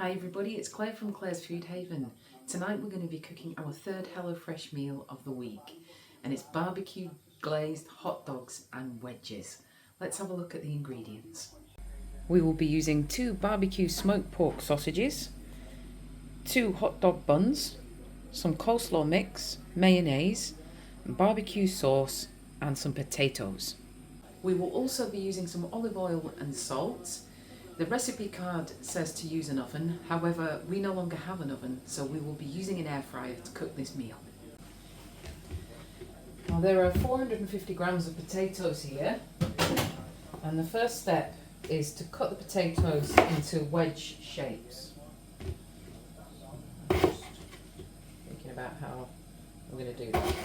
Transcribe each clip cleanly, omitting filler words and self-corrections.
Hi everybody, it's Claire from Claire's Food Haven. Tonight we're going to be cooking our third HelloFresh meal of the week, and it's BBQ Glazed Hot Dogs and Wedges. Let's have a look at the ingredients. We will be using 2 barbecue smoked pork sausages, 2 hot dog buns, some coleslaw mix, mayonnaise, barbecue sauce and some potatoes. We will also be using some olive oil and salt. The recipe card says to use an oven, however we no longer have an oven, so we will be using an air fryer to cook this meal. Now there are 450 grams of potatoes here, and the first step is to cut the potatoes into wedge shapes. I'm just thinking about how I'm going to do that.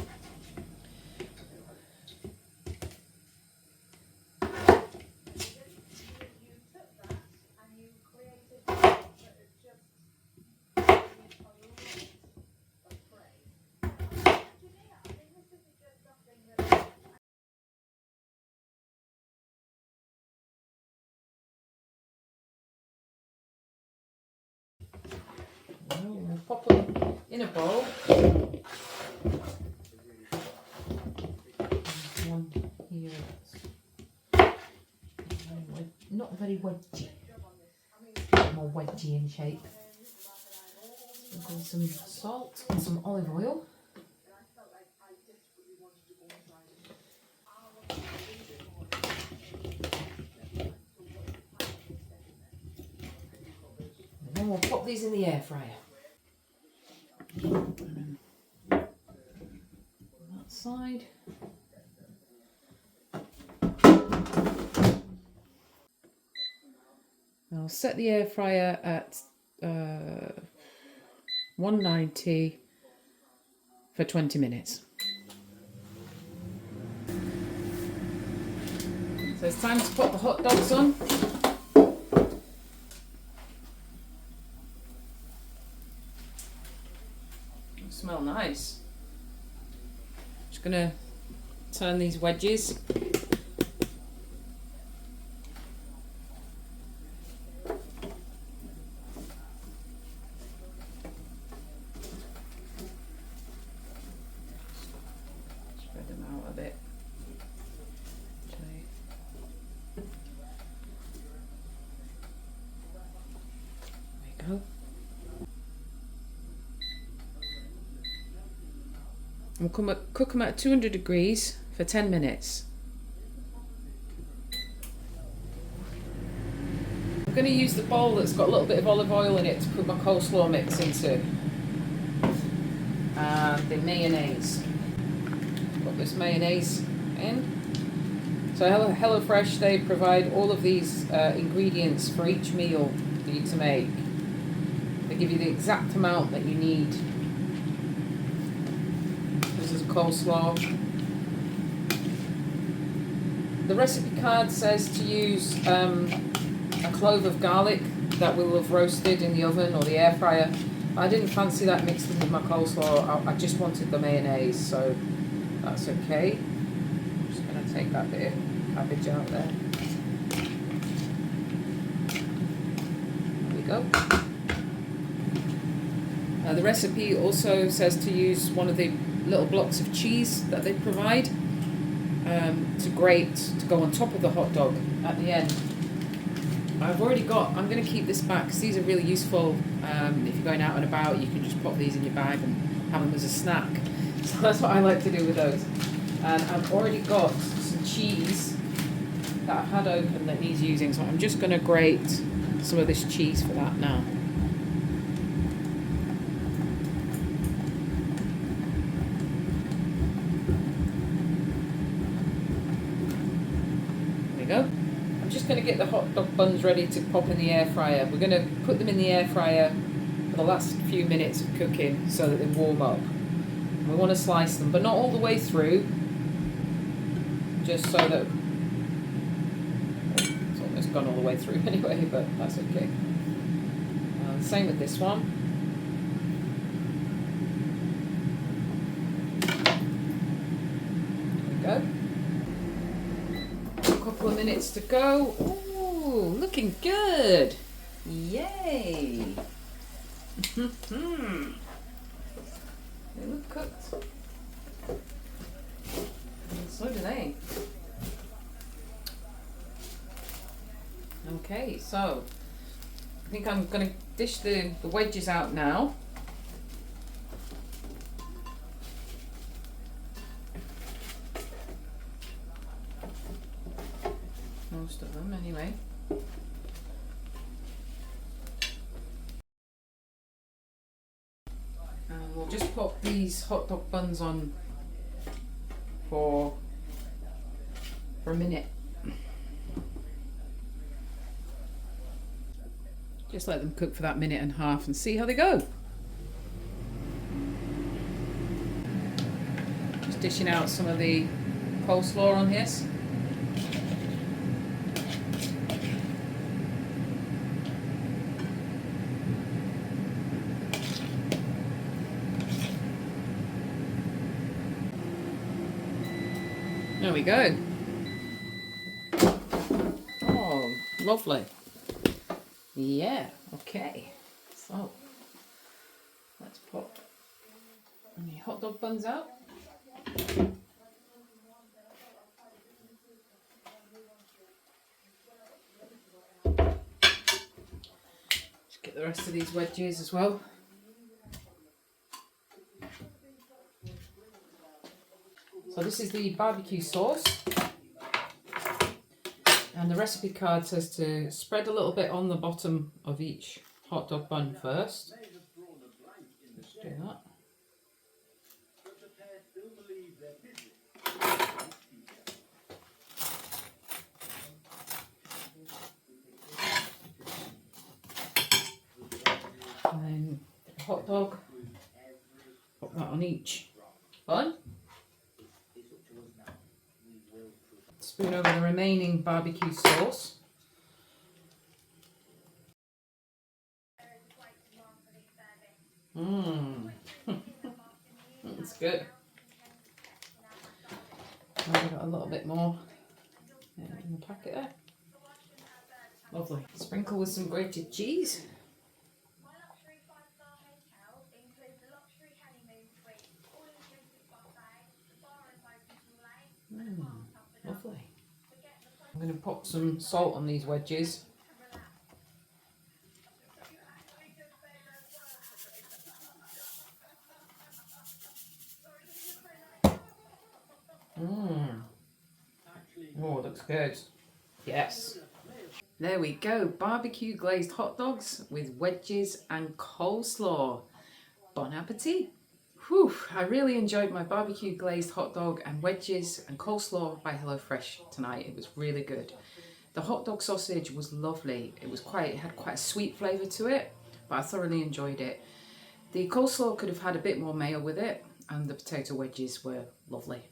We'll pop them in a bowl. One here that's not very wedgy, more wedgy in shape. Sprinkle some salt and some olive oil. And then we'll pop these in the air fryer. That side. I'll set the air fryer at 190 for 20 minutes. So it's time to put the hot dogs on. They smell nice. Just gonna turn these wedges. Spread them out a bit. There we go. We'll cook them at 200 degrees for 10 minutes. I'm going to use the bowl that's got a little bit of olive oil in it to put my coleslaw mix into. And the mayonnaise. Put this mayonnaise in. So HelloFresh, they provide all of these ingredients for each meal for you to make. They give you the exact amount that you need. This is coleslaw. The recipe card says to use a clove of garlic that we'll have roasted in the oven or the air fryer. I didn't fancy that mixed in with my coleslaw. I just wanted the mayonnaise, so that's okay. I'm just going to take that bit of cabbage out there. There we go. The recipe also says to use one of the little blocks of cheese that they provide to grate to go on top of the hot dog at the end. I'm going to keep this back because these are really useful. If you're going out and about, you can just pop these in your bag and have them as a snack. So that's what I like to do with those. And I've already got some cheese that I've had open that needs using, so I'm just going to grate some of this cheese for that now. Go. I'm just going to get the hot dog buns ready to pop in the air fryer. We're going to put them in the air fryer for the last few minutes of cooking so that they warm up. And we want to slice them, but not all the way through, just so that it's almost gone all the way through anyway, but that's okay. Same with this one. There we go. Couple of minutes to go. Ooh, looking good. Yay! They look cooked. And so do they. Okay, so I think I'm going to dish the wedges out now. Most of them anyway. And we'll just pop these hot dog buns on for a minute. Just let them cook for that minute and a half and see how they go. Just dishing out some of the coleslaw on this. There we go. Oh, lovely. Yeah, okay. So, let's pop the hot dog buns out. Just get the rest of these wedges as well. So this is the barbecue sauce, and the recipe card says to spread a little bit on the bottom of each hot dog bun first. Let's do that. And then the hot dog, pop that on each bun. Spoon over the remaining barbecue sauce. That's good. I've got a little bit more in the packet there. Lovely. Sprinkle with some grated cheese. Lovely. I'm going to pop some salt on these wedges. Oh, looks good. Yes. There we go. Barbecue glazed hot dogs with wedges and coleslaw. Bon appetit. Whew, I really enjoyed my barbecue glazed hot dog and wedges and coleslaw by HelloFresh tonight. It was really good. The hot dog sausage was lovely. It had quite a sweet flavour to it, but I thoroughly enjoyed it. The coleslaw could have had a bit more mayo with it, and the potato wedges were lovely.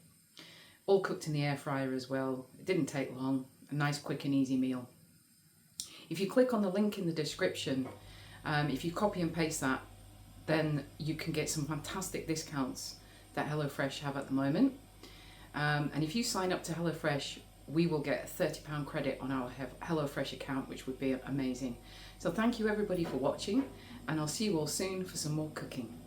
All cooked in the air fryer as well. It didn't take long. A nice, quick and easy meal. If you click on the link in the description, if you copy and paste that, then you can get some fantastic discounts that HelloFresh have at the moment. And if you sign up to HelloFresh, we will get a £30 credit on our HelloFresh account, which would be amazing. So thank you everybody for watching, and I'll see you all soon for some more cooking.